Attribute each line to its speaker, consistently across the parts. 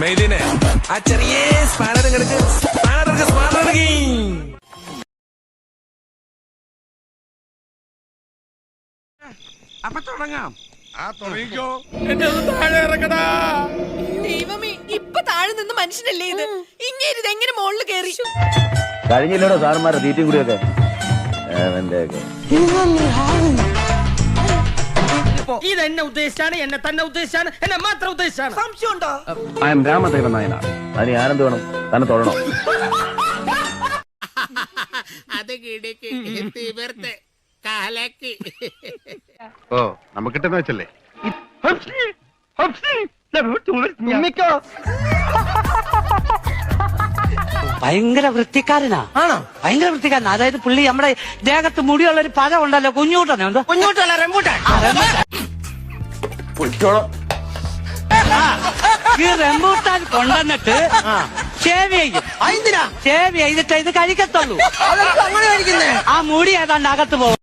Speaker 1: മെയ്ദിനെ ആ ചെറിയ സ്പാനർ കിടക്ക് സ്പാനർ അപ്പൊ തുടങ്ങാം. തുടങ്ങിക്കോ. എന്നെ ഒന്ന് താഴെ ഇറക്കടാ.
Speaker 2: ദൈവമേ, ഇപ്പൊ താഴെ നിന്ന് മനുഷ്യനല്ലേ ഇത്? ഇങ്ങനെ എങ്ങനെ മുകളിൽ കയറി?
Speaker 3: കഴിഞ്ഞില്ലടോ സാറന്മാരെ തീറ്റയും കൂടിയൊക്കെ.
Speaker 4: ഇത് എന്നെ ഉദ്ദേശിച്ചാണ്, എന്നെ തന്നെ ഉദ്ദേശിച്ചാണ്, എന്നെ മാത്രം ഉദ്ദേശിച്ചാണ്.
Speaker 2: സംശയമുണ്ടോ?
Speaker 3: I M Ramadevan Nayanar. അതിന് ആനന്ദ വേണം, തന്നെ തൊഴണോ?
Speaker 5: അത് കിടക്ക് തീവർത്ത് കാലക്ക്.
Speaker 6: ഓ നമുക്ക് കിട്ടുന്ന വെച്ചല്ലേ.
Speaker 7: ഭയങ്കര വൃത്തിക്കാരനാ. ആണോ? ഭയങ്കര വൃത്തിക്കാരനാ. അതായത് പുള്ളി നമ്മുടെ ദേഹത്ത് മുടിയുള്ള ഒരു പഴം ഉണ്ടല്ലോ, കുഞ്ഞൂട്ടനെ. എന്തോ
Speaker 4: കുഞ്ഞോട്ടല്ല, റംബൂട്ടാൻ.
Speaker 7: ഈ റംബൂട്ടാൻ കൊണ്ടുവന്നിട്ട് ഷേവ് ചെയ്യും. ഷേവ് ചെയ്തിട്ട് ഇത് കഴിക്കത്തുള്ളൂ.
Speaker 4: അങ്ങനെ കഴിക്കുന്നേ?
Speaker 7: ആ മുടി ഏതാണ്ട് അകത്ത് പോകും.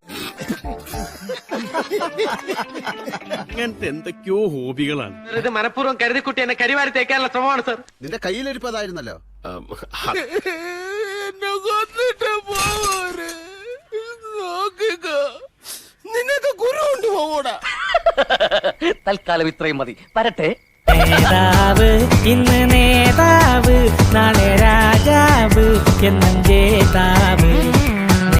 Speaker 8: അങ്ങനത്തെ എന്തൊക്കെയോ ഹോബികളാണ്.
Speaker 4: ഇത് മനഃപൂർവ്വം കരുതിക്കുട്ടി എന്നെ കരിവാരി തേക്കാനുള്ള ശ്രമമാണ് സർ.
Speaker 6: നിന്റെ കയ്യിലിരിപ്പതായിരുന്നല്ലോ.
Speaker 4: നിനക്ക് ഗുരു കൊണ്ട് പോകൂടാ.
Speaker 7: തൽക്കാലം ഇത്രയും മതി. വരട്ടെ.
Speaker 9: നേതാവ് ഇന്ന് നേതാവ്, നാളെ രാജാവ്, എന്നും ജേതാവ്.